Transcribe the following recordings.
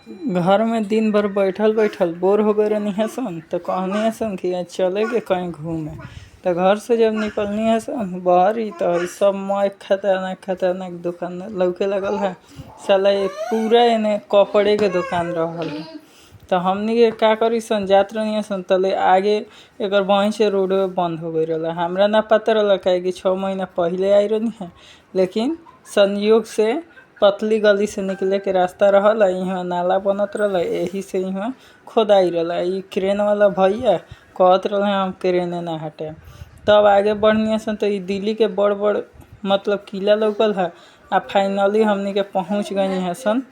घर में दिन भर बैठल बैठल बोर हो गए रहनी है सन, तो कहनी है सन कि आज चले के कहीं घूमे। तो घर से जब निकलनी है सन बाहरी, तो ई सब मैं खतरनाक खतरनाक दुकान लौके लगल है। साला ये पूरा एने कपड़े के दुकान रहल है। तो हमनी के का करी सन, जात रही सन तले आगे एक वहीं से रोड बंद हो गई रहा। हमरा ना पता रहा काहे कि 6 महीना पहले आई रही है, लेकिन संयोग से पतली गली से निकले के रास्ता रहल, यहाँ नाला बनत रहल, यही से यहाँ खोदाई रहल। ई क्रेन वाला भैया कहत रहे हम क्रेने ना हटे। तब आगे बढ़नी सन तो ई दिल्ली के बड़ बड़ मतलब किला लौकल है। आ फाइनली हमनी के पहुँच गई है सन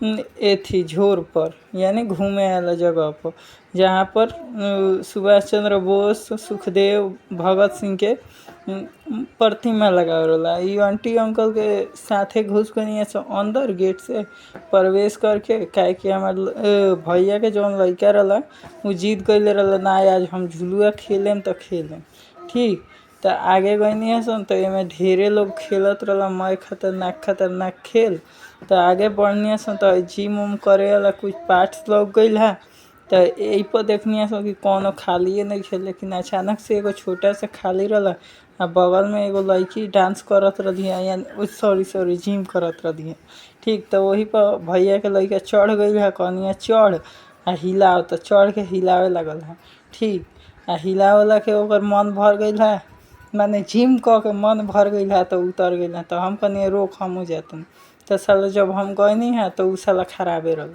एथी झोर पर, यानी घूमे वाला जगह पर, जहाँ पर सुभाष चंद्र बोस, सुखदेव, भगत सिंह के प्रतिमा लगा रहा। ये आंटी अंकल के साथे घुस गई अंदर गेट से प्रवेश करके, काहे कि हमार भैया के जौन लड़का रहा वो जिद कैले रहा ना आज हम झुलुआ खेलेम तो खेलेम। ठीक, तो आगे गई सन तो एमे ढेरे लोग खेलत रहा, मैं खतरनाक खतरनाक खेल। तो आगे बढ़नी सन तो जिम उम करे वाला कुछ पार्ट्स लग गई है। तो यही पर देखनी सन कि कोनो खाली नहीं खेल, लेकिन अचानक से एगो छोटा सा खाली रहा। आ बगल में एगो लड़की डांस करत रही है, या सॉरी जिम करत रही है। ठीक, तो वही पर भैया के लड़का चढ़ गई है, कहनिया चढ़ आ हिलाओ, तो चढ़ के हिलावे लगल है। ठीक, आ हिलावला के ओकर मन भर गई है, माने जिम कह के मन भर गई है, तो उतर गई है। तो हम कहनी रोक हमू जातन। तो साला जब हम गए है तो उ साला खराबे रहा।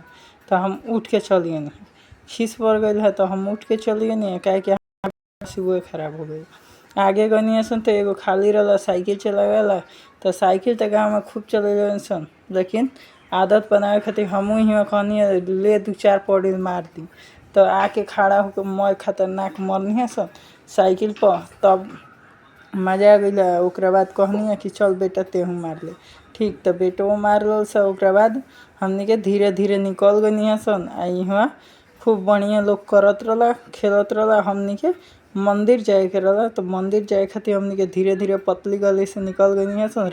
तो हम उठ के चलिए नहीं, खीस पड़ गई है तो हम उठ के चलिए नहीं, काहे कि वो खराब हो गई। आगे गनी सन तो एगो खाली रहा साइकिल चलावे वाला। तो साइकिल तो गाँव में खूब चले सन, लेकिन आदत बनावे खातिर हमू ही कहनी ले 2-4 पौड़ी मार दी। तो आके खड़ा होकर मैं खतरनाक मरनी है सन साइकिल पर। तब मजा आ गई। ओकरा बाद कहनी है कि चल बेटा तेहू मार ले। ठीक, तो बेटो मार लो सा। ओकरा बाद हमनी के धीरे धीरे निकल गई है सन। आ यहाँ खूब बढ़िया लोग करत रहा, खेलत रहा। हमनी के मंदिर जाए के रहा, तो मंदिर जाए खातिर हमनी के धीरे धीरे पतली गली से निकल गई है सन।